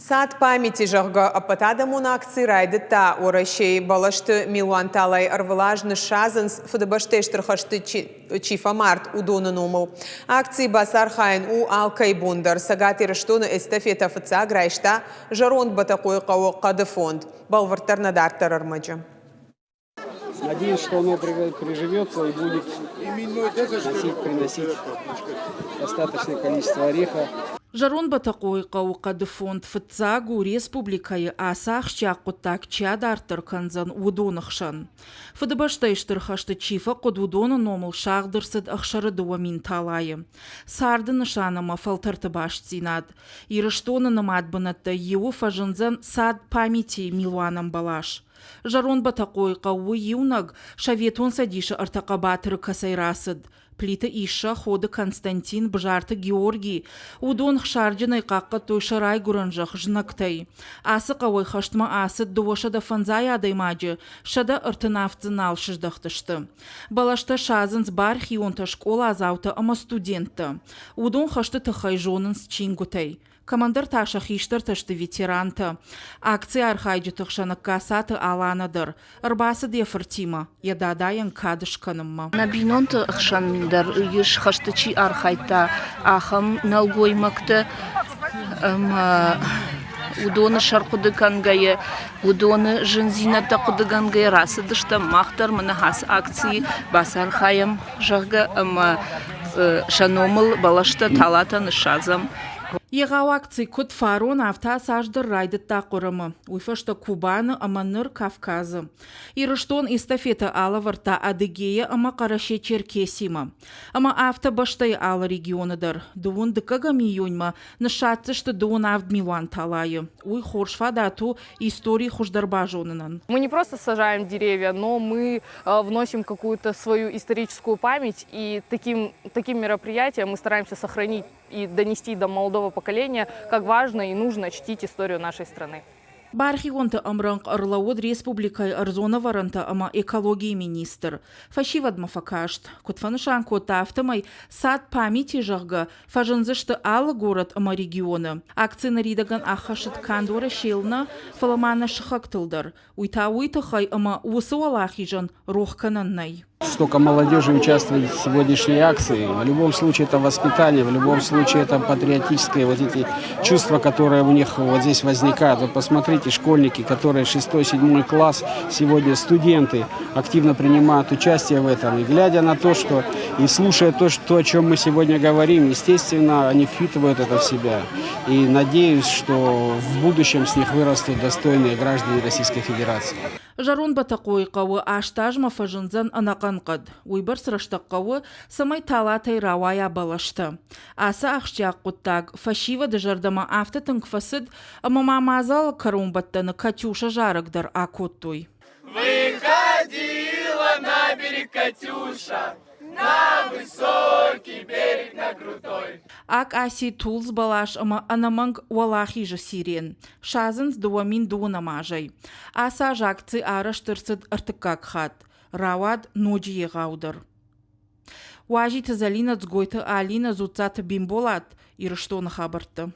Сад памяти жағы апатадамун акции райдыта орашей балашты милуан талай арвылажны шазынс фыдыбаштештырхашты чифа март удонын омыл. Акции басар хайын у алкай бундар сагатир штоны эстафета фыца грайшта жаронд батакой қауы қады фонд. Балвартарна дартар армаджа. Надеюсь, что оно приживется и будет приносить достаточное количество ореха. Жарон батакой қауқады фонд фыцагу республикайы асақ шаққыттак чадартыр канзан удонықшан. Фыдыбаштайштырхашты чифа қод удоны номыл шағдырсыд ақшары дуамин талайы. Сарды нышаныма фалтырты баш цинад. Ирыштоны намадбынатты еу фажынзан сад памяти милуанам балаш. Жарон батакой қауы еунаг шаветон садиша артақабатыры касайрасыд. Плита Иша, ходы Константин, Бжарты Георгий, удон хшарджиной қаққа тойша рай гуранжақ жнактай. Асы қауай хаштма асы дуашада фанзай адаймаджы, шада ыртынафтзын алшыждақтышты. Балашта шазынс бархионта школа азаута ама студентта. Удон хашты тахай жонынс чингутай. Командир таша хиштар ташты ветеранта. Акция архайджы тахшанық касаты аланадыр. Арбасы дефертима, ядадаян кадышканымма. Набинонты ықшандар үйіш хаштычи архайта ахам налгоймакты. Удоны шарқуды кангайы, удоны жынзината құды кангайы расыдышта мақтар мұны хас акции басар хайым жағға шаномыл балашта талатаны шазам. Егау акции кут фарон авта саждыр райдытта қырымы. Уйфашта Кубаны аманыр Кавказы. Ирыштон эстафета ала варта Адыгея ама Қараше Черкесима. Ама авта баштай ала регионыдыр. Дуын дыкага миюньма, нышатцышты дуын авд милуан талайы. Уй хоршфа дату истории хуждарбажонынан. Мы не просто сажаем деревья, но мы вносим какую-то свою историческую память. И таким мероприятием мы стараемся сохранить и донести до молодого поколения, как важно и нужно чтить историю нашей страны. Бархионта амранг Орлауд республикай Арзона варанта ама экологии министр. Фашивадма факашт. Кутфанышан кота автомай сад памяти жага фажанзышты алы город ама регионы. Акция наридаган ахашит кандора шелна фаламана шахактылдар. Уйта хай ама усы валахижан рухкананнай. Столько молодежи участвует в сегодняшней акции. В любом случае это воспитание, в любом случае это патриотические вот эти чувства, которые у них вот здесь возникают. Вот посмотрите, школьники, которые 6-7 класс, сегодня студенты активно принимают участие в этом. И глядя на то, что и слушая то, о чем мы сегодня говорим, естественно, они впитывают это в себя. И надеюсь, что в будущем с них вырастут достойные граждане Российской Федерации. Жарон батакой қауы аштажма фажынзан анақанқад. Уйбар сыраштаққауы самай талатай равая балашты. Аса ақшчақ құттаг фашива дыжардама автотын кфасыд амамамазал карумбаттаны Катюша жарыгдар акоттуй. Выходила на берег Катюша, на высокий берег, на крутой. Ак аси тулз балаш ама анаманг валахи же сирен. Шазынс дуамин дуунамажай. Аса жакцы араштырсыд артыкак хат. Равад ноджи егаудар. Важи тазалина цгойты алина зуцаты бимболат. Ирыштоны хабарты.